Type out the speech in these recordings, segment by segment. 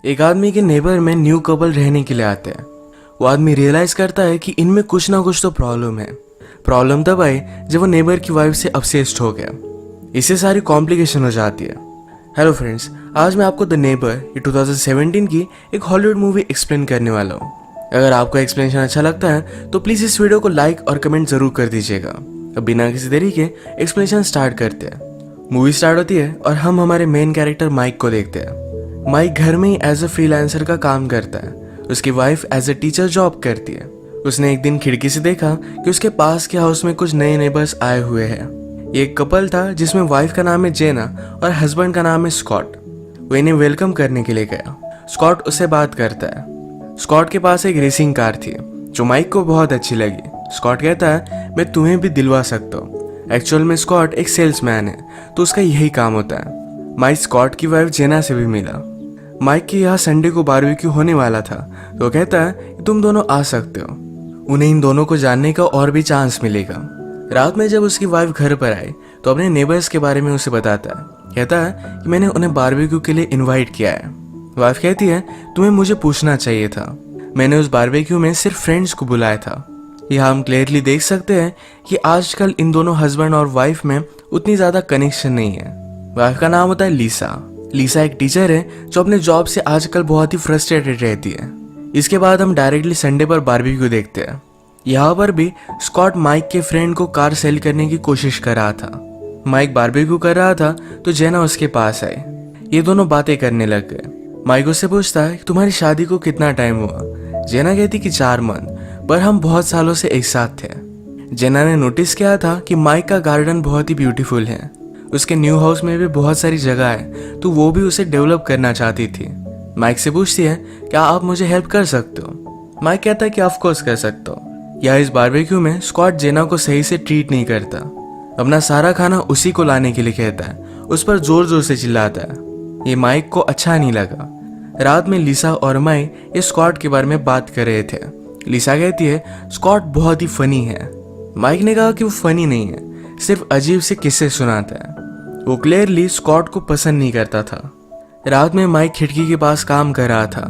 एक आदमी के नेबर में न्यू कपल रहने के लिए आते हैं। वो आदमी रियलाइज करता है कि इनमें कुछ ना कुछ तो प्रॉब्लम है। प्रॉब्लम तब आई जब वो नेबर की वाइफ से ऑब्सेस्ड हो गया। इससे सारी कॉम्प्लिकेशन हो जाती है। हेलो फ्रेंड्स, आज मैं आपको द नेबर ये 2017 की एक हॉलीवुड मूवी एक्सप्लेन करने वाला हूँ। अगर आपको एक्सप्लेनेशन अच्छा लगता है तो प्लीज इस वीडियो को लाइक और कमेंट जरूर कर दीजिएगा। अब बिना किसी देरी के एक्सप्लेनेशन स्टार्ट करते हैं। मूवी स्टार्ट होती है और हम हमारे मेन कैरेक्टर माइक को देखते हैं। माइक घर में ही एज अ फ्रीलांसर का काम करता है। उसकी wife as a teacher job करती है। उसने एक दिन खिड़की से देखा कि उसके पास के हाउस में कुछ नए नेबर्स आए हुए हैं। ये एक कपल था जिसमें वाइफ का नाम है जेना और हस्बैंड का नाम है स्कॉट। वो इन्हें वेलकम करने के लिए गया। स्कॉट उससे बात करता है। स्कॉट के पास एक रेसिंग कार थी जो माइक को बहुत अच्छी लगी। स्कॉट कहता है मैं तुम्हें भी दिलवा सकता हूँ। एक्चुअल में स्कॉट एक सेल्समैन है तो उसका यही काम होता है। माइक स्कॉट की वाइफ जेना से भी मिला। माइक के यहाँ संडे को बारबेक्यू होने वाला था तो वो कहता है कि तुम दोनों आ सकते हो। उन्हें इन दोनों को जानने का और भी चांस मिलेगा। रात में जब उसकी वाइफ घर पर आई तो अपने नेबर्स के बारे में उसे बताता है। कहता है कि मैंने उन्हें बारबेक्यू के लिए इनवाइट किया है। वाइफ कहती है तुम्हें मुझे पूछना चाहिए था। मैंने उस बारबेक्यू में सिर्फ फ्रेंड्स को बुलाया था। यहाँ हम क्लियरली देख सकते हैं कि आजकल इन दोनों हस्बैंड और वाइफ में उतनी ज्यादा कनेक्शन नहीं है। वाइफ का नाम होता है लीसा। लीसा एक टीचर है जो अपने जॉब से आजकल बहुत ही फ्रस्ट्रेटेड रहती है। इसके बाद हम डायरेक्टली संडे पर बारबेक्यू देखते हैं। यहाँ पर भी स्कॉट माइक के फ्रेंड को कार सेल करने की कोशिश कर रहा था। माइक बारबेक्यू कर रहा था तो जेना उसके पास आई। ये दोनों बातें करने लग गए। माइक उससे पूछता है तुम्हारी शादी को कितना टाइम हुआ। जेना कहती कि 4 मंथ, पर हम बहुत सालों से एक साथ थे। जेना ने नोटिस किया था कि माइक का गार्डन बहुत ही ब्यूटीफुल है। उसके न्यू हाउस में भी बहुत सारी जगह है तो वो भी उसे डेवलप करना चाहती थी। माइक से पूछती है क्या आप मुझे हेल्प कर सकते हो। माइक कहता है कि ऑफ कोर्स कर सकते हो। या इस बारबेक्यू में स्कॉट जेना को सही से ट्रीट नहीं करता। अपना सारा खाना उसी को लाने के लिए कहता है। उस पर जोर जोर से चिल्लाता है। ये माइक को अच्छा नहीं लगा। रात में लीसा और माइक ये स्कॉट के बारे में बात कर रहे थे। लीसा कहती है स्कॉट बहुत ही फनी है। माइक ने कहा कि वो फनी नहीं है, सिर्फ अजीब से किस्से सुनाता है। वो क्लियरली स्कॉट को पसंद नहीं करता था। रात में माइक खिड़की के पास काम कर रहा था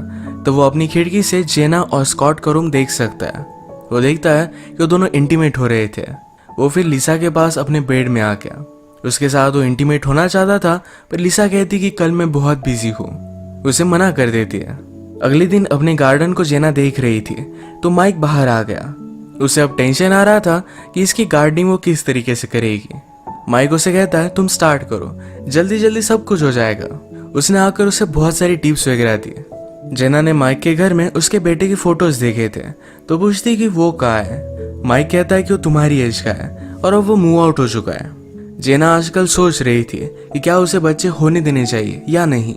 तो वो अपनी खिड़की से जेना और स्कॉट का रूम देख सकता है। वो देखता है कि वो दोनों इंटीमेट हो रहे थे। वो फिर लीसा के पास अपने बेड में आ गया। उसके साथ वो इंटीमेट होना चाहता था पर लीसा कहती कि कल मैं बहुत बिजी हूँ। उसे मना कर देती है। अगले दिन अपने गार्डन को जेना देख रही थी तो माइक बाहर आ गया। उसे अब टेंशन आ रहा था कि इसकी गार्डनिंग वो किस तरीके से करेगी। माइक उसे कहता है तुम स्टार्ट करो, जल्दी जल्दी सब कुछ हो जाएगा। उसने आकर उसे बहुत सारी टिप्स वगैरह दी। जेना ने माइक के घर में उसके बेटे की फोटोज देखे थे तो पूछती कि वो कहाँ है। माइक कहता है कि वो तुम्हारी एज का है और अब वो मूव आउट हो चुका है। जेना आजकल सोच रही थी कि क्या उसे बच्चे होने देने चाहिए या नहीं।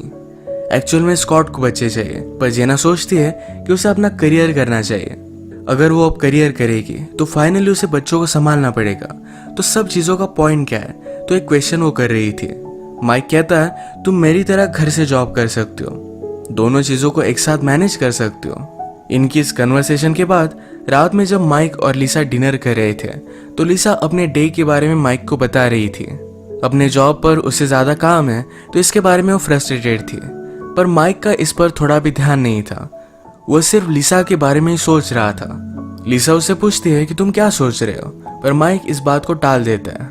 एक्चुअल में स्कॉट को बच्चे चाहिए पर जेना सोचती है कि उसे अपना करियर करना चाहिए। अगर वो अब करियर करेगी तो फाइनली उसे बच्चों को संभालना पड़ेगा। तो सब चीजों का पॉइंट क्या है, तो एक क्वेश्चन वो कर रही थी। माइक कहता है तुम मेरी तरह घर से जॉब कर सकते हो, दोनों चीजों को एक साथ मैनेज कर सकते हो। इनकी इस कन्वर्सेशन के बाद रात में जब माइक और लीसा डिनर कर रहे थे तो लीसा अपने डे के बारे में माइक को बता रही थी। अपने जॉब पर उससे ज्यादा काम है तो इसके बारे में वो फ्रस्ट्रेटेड थी, पर माइक का इस पर थोड़ा भी ध्यान नहीं था। वो सिर्फ लीसा के बारे में ही सोच रहा था। लीसा उससे पूछती है कि तुम क्या सोच रहे हो, पर माइक इस बात को टाल देता है।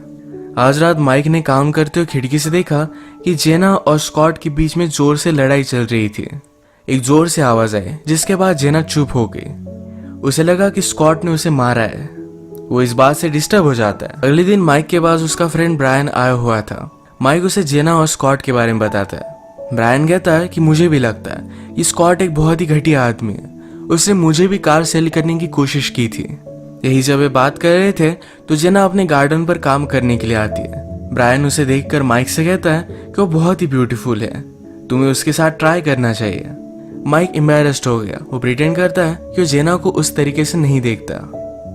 आज रात माइक ने काम करते हुए खिड़की से देखा कि जेना और स्कॉट के बीच में जोर से लड़ाई चल रही थी। एक जोर से आवाज आई जिसके बाद जेना चुप हो गई। उसे लगा कि स्कॉट ने उसे मारा है। वो इस बात से डिस्टर्ब हो जाता है। अगले दिन माइक के पास उसका फ्रेंड ब्रायन आया हुआ था। माइक उसे जेना और स्कॉट के बारे में बताता है। ब्रायन कहता है कि मुझे भी लगता है कि स्कॉट एक बहुत ही घटिया आदमी है। उसने मुझे भी कार सेल करने की कोशिश की थी। यही जब वे बात कर रहे थे तो जेना अपने गार्डन पर काम करने के लिए आती है। ब्रायन उसे देखकर माइक से कहता है कि वो बहुत ही ब्यूटीफुल है, तुम्हें उसके साथ ट्राई करना चाहिए। माइक एम्बैरेस्ड हो गया। वो प्रिटेंड करता है कि वो जेना को उस तरीके से नहीं देखता,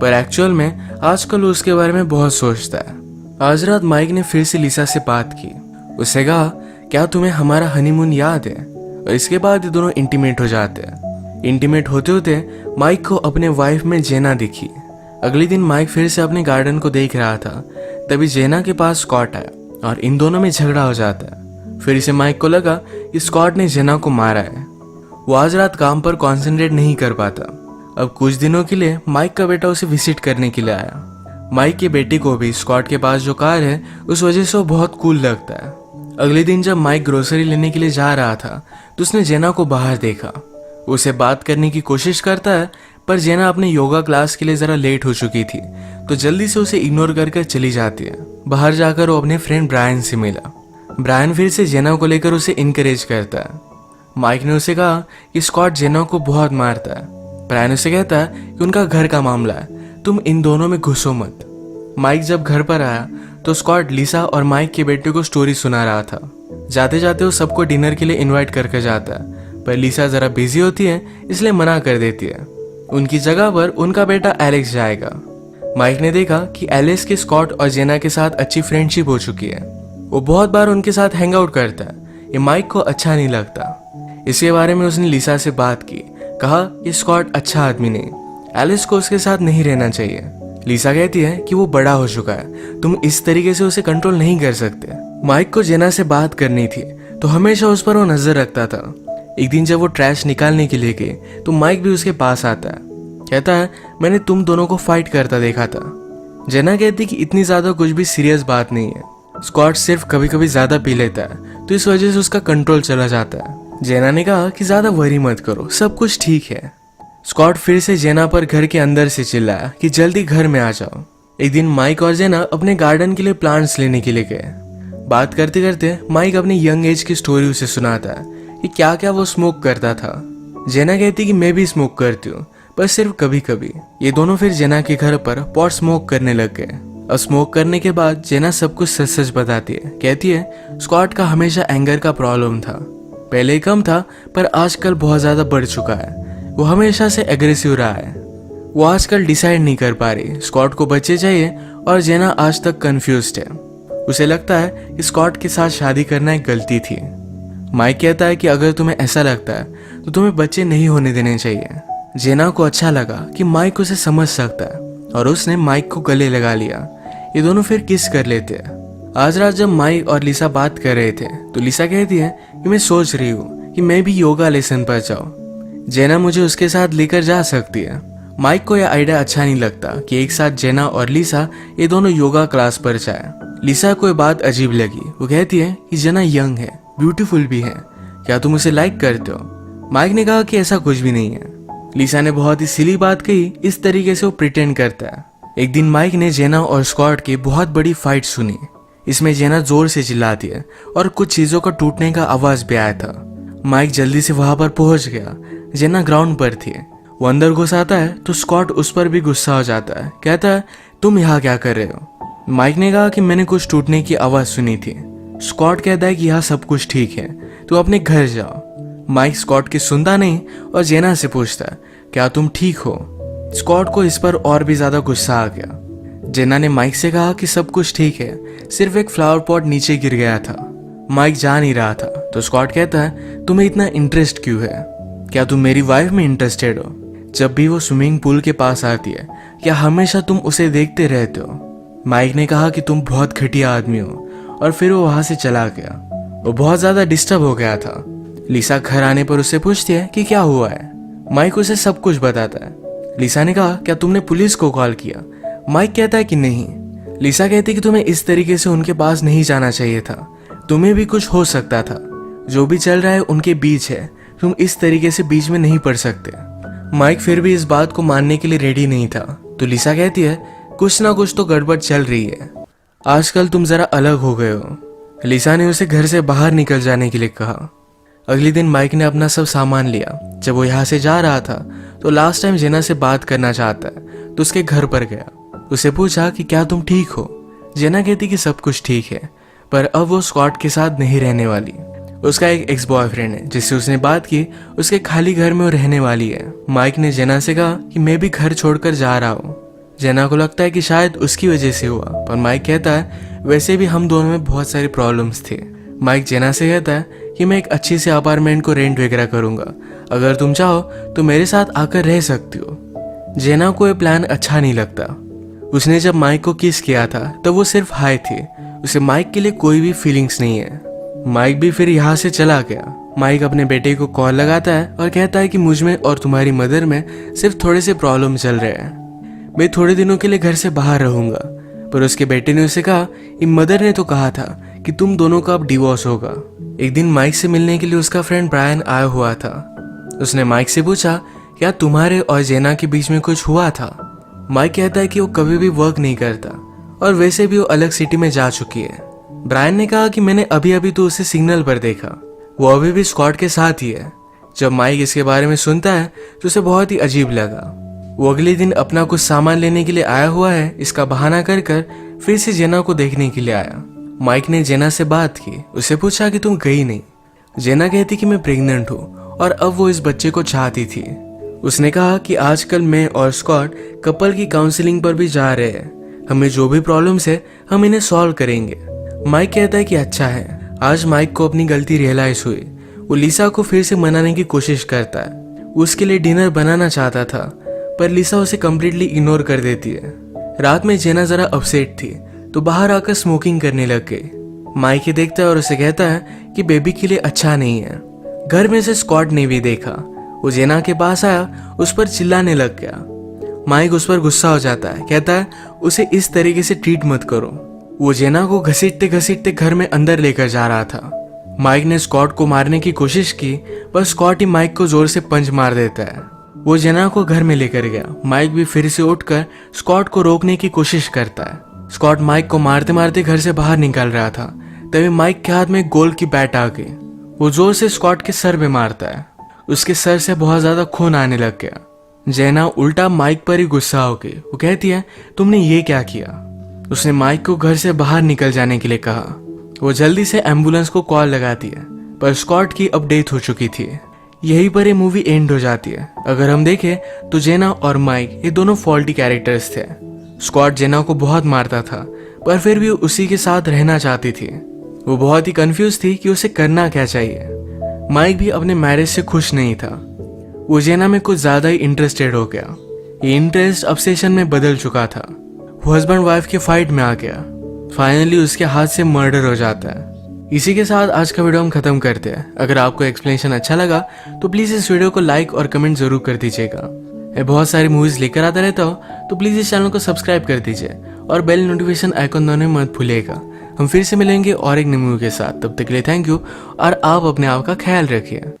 पर एक्चुअल में आजकल वो उसके बारे में बहुत सोचता है। आज रात माइक ने फिर से लीसा से बात की। उससे कहा क्या तुम्हें हमारा हनीमून याद है। और इसके बाद ये दोनों इंटीमेट हो जाते हैं। इंटीमेट होते होते माइक को अपने वाइफ में जेना दिखी। अगले दिन माइक फिर से अपने गार्डन को देख रहा था, तभी जेना के पास स्कॉट आया और इन दोनों में झगड़ा हो जाता है। फिर से माइक को लगा कि स्कॉट ने जेना को मारा है। वो आज रात काम पर कंसंट्रेट नहीं कर पाता। अब कुछ दिनों के लिए माइक का बेटा उसे विजिट करने के लिए आया। माइक के बेटे को भी स्कॉट के पास जो कार है उस वजह से वो बहुत कूल लगता है। अगले दिन जब माइक ग्रोसरी लेने के लिए जा रहा था तो उसने जेना को बाहर देखा। उसे बात करने की कोशिश करता है पर जेना अपने योगा क्लास के लिए जरा लेट हो चुकी थी तो जल्दी से उसे इग्नोर कर चली जाती है। बाहर जाकर वो अपने फ्रेंड ब्रायन से मिला। ब्रायन फिर से जेना को लेकर उसे इनकरेज करता है। माइक ने उसे कहा कि स्कॉट जेना को बहुत मारता है। ब्रायन उसे कहता है कि उनका घर का मामला है, तुम इन दोनों में घुसो मत। माइक जब घर पर आया तो स्कॉट लिसा और माइक के बेटे को स्टोरी सुना रहा था। जाते जाते वो सबको डिनर के लिए इनवाइट करके जाता है पर लिसा जरा बिजी होती है इसलिए मना कर देती है। उनकी जगह पर उनका बेटा एलेक्स जाएगा। माइक ने देखा कि एलेक्स की स्कॉट और जेना के साथ अच्छी फ्रेंडशिप हो चुकी है। वो बहुत बार उनके साथ हैंग आउट करता है। ये माइक को अच्छा नहीं लगता। इसके बारे में उसने लिसा से बात की, कहा कि स्कॉट अच्छा आदमी नहीं, एलिस को उसके साथ नहीं रहना चाहिए। लिसा कहती है कि वो बड़ा हो चुका है, तुम इस तरीके से उसे कंट्रोल नहीं कर सकते। माइक को जेना से बात करनी थी तो हमेशा उस पर वो नजर रखता था। एक दिन जब वो ट्रैश निकालने के लिए गए तो माइक भी उसके पास आता है। कहता है मैंने तुम दोनों को फाइट करता देखा था। जेना कहती कि इतनी ज्यादा कुछ भी सीरियस बात नहीं है, स्कॉट सिर्फ कभी कभी ज्यादा पी लेता है तो इस वजह से उसका कंट्रोल चला जाता है। जेना ने कहा कि ज्यादा वरी मत करो, सब कुछ ठीक है। स्कॉट फिर से जेना पर घर के अंदर से चिल्लाया कि जल्दी घर में आ जाओ। एक दिन माइक और जेना अपने गार्डन के लिए प्लांट्स लेने के लिए गए। बात करते करते माइक अपने यंग एज की स्टोरी उसे सुनाता है कि क्या क्या वो स्मोक करता था। जेना कहती कि मैं भी स्मोक करती हूँ पर सिर्फ कभी कभी। ये दोनों फिर जेना के घर पर पॉट स्मोक करने लग गए। अब स्मोक करने के बाद जेना सब कुछ सच सच बताती है। कहती है स्कॉट का हमेशा एंगर का प्रॉब्लम था, पहले कम था पर आजकल बहुत ज्यादा बढ़ चुका है। वो हमेशा से एग्रेसिव रहा है। वो आजकल डिसाइड नहीं कर पा रही स्कॉट को बच्चे चाहिए और जेना आज तक कंफ्यूज्ड है। उसे लगता है कि स्कॉट के साथ शादी करना एक गलती थी। माइक कहता है कि अगर तुम्हें ऐसा लगता है तो तुम्हें बच्चे नहीं होने देने चाहिए। जेना को अच्छा लगा कि माइक उसे समझ सकता है और उसने माइक को गले लगा लिया। ये दोनों फिर किस कर लेते हैं। आज रात जब माइक और लिसा बात कर रहे थे तो लिसा कहती है कि मैं सोच रही हूँ कि मैं भी योगा लेसन पर जाऊँ, जेना मुझे उसके साथ लेकर जा सकती है। माइक को यह आइडिया अच्छा नहीं लगता कि एक साथ जेना और लिसा ये दोनों योगा क्लास पर जाए। लिसा को ये बात अजीब लगी। वो कहती है कि जेना यंग है, ब्यूटीफुल भी है, क्या तुम उसे लाइक करते हो? माइक ने कहा कि ऐसा कुछ भी नहीं है। लिसा ने बहुत ही सिली बात कही, इस तरीके से वो प्रिटेंड करता है। एक दिन माइक ने जेना और स्कॉट की बहुत बड़ी फाइट सुनी। इसमें जेना जोर से चिल्लाती है और कुछ चीजों का टूटने का आवाज भी आया था। माइक जल्दी से वहां पर पहुंच गया। जेना ग्राउंड पर थी। वो अंदर घुस आता है तो स्कॉट उस पर भी गुस्सा हो जाता है। कहता है तुम यहाँ क्या कर रहे हो? माइक ने कहा कि मैंने कुछ टूटने की आवाज सुनी थी। स्कॉट कहता है कि यहाँ सब कुछ ठीक है, तो अपने घर जाओ। माइक स्कॉट की सुनता नहीं और जेना से पूछता है क्या तुम ठीक हो? स्कॉट को इस पर और भी ज्यादा गुस्सा आ गया। जेना ने माइक से कहा कि सब कुछ ठीक है, सिर्फ एक फ्लावर पॉट नीचे गिर गया था। माइक जा नहीं रहा था तो स्कॉट कहता है तुम्हें इतना इंटरेस्ट क्यों है? क्या तुम मेरी वाइफ में इंटरेस्टेड हो? जब भी वो स्विमिंग पूल के पास आती है क्या हमेशा तुम उसे देखते रहते हो? माइक ने कहा कि तुम बहुत घटिया आदमी हो और फिर वो वहां से चला गया। वो बहुत ज्यादा डिस्टर्ब हो गया था। लिसा घर आने पर उससे पूछती है कि क्या हुआ है। माइक उसे सब कुछ बताता है। लिसा ने कहा क्या तुमने पुलिस को कॉल किया? माइक कहता है कि नहीं। लिसा कहती कि तुम्हें इस तरीके से उनके पास नहीं जाना चाहिए था, तुम्हें भी कुछ हो सकता था। जो भी चल रहा है उनके बीच है, तुम इस तरीके से बीच में नहीं पड़ सकते। माइक फिर भी इस बात को मानने के लिए रेडी नहीं था तो लिसा कहती है कुछ ना कुछ तो गड़बड़ चल रही है, आजकल तुम जरा अलग हो गए हो। लिसा ने उसे घर से बाहर निकल जाने के लिए कहा। अगले दिन माइक ने अपना सब सामान लिया। जब वो यहाँ से जा रहा था तो लास्ट टाइम जेना से बात करना चाहता है तो उसके घर पर गया। उसे पूछा कि क्या तुम ठीक हो? जेना कहती कि सब कुछ ठीक है पर अब वो स्कॉट के साथ नहीं रहने वाली। उसका एक एक्स बॉयफ्रेंड है जिससे उसने बात की, उसके खाली घर में वो रहने वाली है। माइक ने जेना से कहा कि मैं भी घर छोड़कर जा रहा हूँ। जेना को लगता है कि शायद उसकी वजह से हुआ पर माइक कहता है वैसे भी हम दोनों में बहुत सारी प्रॉब्लम्स थे। माइक जेना से कहता है कि मैं एक अच्छी से अपार्टमेंट को रेंट वगैरह करूंगा, अगर तुम चाहो तो मेरे साथ आकर रह सकती हो। जेना को यह प्लान अच्छा नहीं लगता। उसने जब माइक को किस किया था तब वो सिर्फ हाय थी, उसे माइक के लिए कोई भी फीलिंग्स नहीं है। माइक भी फिर यहाँ से चला गया। माइक अपने बेटे को कॉल लगाता है और कहता है कि मुझ में और तुम्हारी मदर में सिर्फ थोड़े से प्रॉब्लम चल रहे हैं। मैं थोड़े दिनों के लिए घर से बाहर रहूंगा। पर उसके बेटे ने उसे कहा कि मदर ने तो कहा था कि तुम दोनों का अब डिवोर्स होगा। एक दिन माइक से मिलने के लिए उसका फ्रेंड ब्रायन आया हुआ था। उसने माइक से पूछा क्या तुम्हारे और जेना के बीच में कुछ हुआ था। माइक कहता है कि वो कभी भी वर्क नहीं करता और वैसे भी वो अलग सिटी में जा चुकी है। ब्रायन ने कहा कि मैंने अभी अभी तो उसे सिग्नल पर देखा, वो अभी भी स्कॉट के साथ ही है। जब माइक इसके बारे में सुनता है तो उसे बहुत ही अजीब लगा। वो अगले दिन अपना कुछ सामान लेने के लिए आया हुआ है, इसका बहाना कर कर फिर से जेना को देखने के लिए आया। माइक ने जेना से बात की, उसे पूछा कि तुम गई नहीं। जेना कहती कि मैं प्रेग्नेंट हूँ और अब वो इस बच्चे को चाहती थी। उसने कहा कि आजकल मैं और स्कॉट कपल की काउंसलिंग पर भी जा रहे हैं, हमें जो भी प्रॉब्लम्स है हम इन्हें सॉल्व करेंगे। माइक कहता है कि अच्छा है। आज माइक को अपनी गलती रियलाइज हुई। वो लिसा को फिर से मनाने की कोशिश करता है। वो उसके लिए डिनर बनाना चाहता था पर लिसा उसे कम्प्लीटली इग्नोर कर देती है। रात में जेना जरा अपसेट थी तो बाहर आकर स्मोकिंग करने लग गई। माइक ये देखता है और उसे कहता है कि बेबी के लिए अच्छा नहीं है। घर में से स्कॉट ने भी देखा। वो जेना के पास आया, उस पर चिल्लाने लग गया। माइक उस पर गुस्सा हो जाता है, कहता है उसे इस तरीके से ट्रीट मत करो। वो जेना को घसीटते घसीटते घर में अंदर लेकर जा रहा था। माइक ने स्कॉट को मारने की कोशिश की पर स्कॉट ही माइक को जोर से पंच मार देता है। वो जेना को घर में लेकर गया। माइक भी फिर से उठकर स्कॉट को रोकने की कोशिश करता है। स्कॉट माइक को मारते मारते घर से बाहर निकल रहा था, तभी माइक के हाथ में गोल की बैट आ गई। वो जोर से स्कॉट के सर पे मारता है। उसके सर से बहुत ज्यादा खून आने लग गया। जेना उल्टा माइक पर ही गुस्सा हो गई। वो कहती है तुमने ये क्या किया। उसने माइक को घर से बाहर निकल जाने के लिए कहा। वो जल्दी से एम्बुलेंस को कॉल लगाती है पर स्कॉट की अब डेथ हो चुकी थी। यहीं पर ये मूवी एंड हो जाती है। अगर हम देखें तो जेना और माइक ये दोनों फॉल्टी कैरेक्टर्स थे। स्कॉट जेना को बहुत मारता था पर फिर भी उसी के साथ रहना चाहती थी। वो बहुत ही कंफ्यूज थी कि उसे करना क्या चाहिए। माइक भी अपने मैरिज से खुश नहीं था। वो जेना में कुछ ज्यादा ही इंटरेस्टेड हो गया। ये इंटरेस्ट ऑब्सेशन में बदल चुका था। वो हस्बैंड वाइफ के फाइट में आ गया। फाइनली उसके हाथ से मर्डर हो जाता है। इसी के साथ आज का वीडियो हम खत्म करते हैं। अगर आपको एक्सप्लेनेशन अच्छा लगा तो प्लीज इस वीडियो को लाइक और कमेंट जरूर कर दीजिएगा। मैं बहुत सारी मूवीज लेकर आता रहता हूँ तो प्लीज इस चैनल को सब्सक्राइब कर दीजिए और बेल नोटिफिकेशन आइकन दबाना मत भूलिएगा। हम फिर से मिलेंगे और एक नई मूवी के साथ। तब तक के लिए थैंक यू और आप अपने आप का ख्याल रखिए।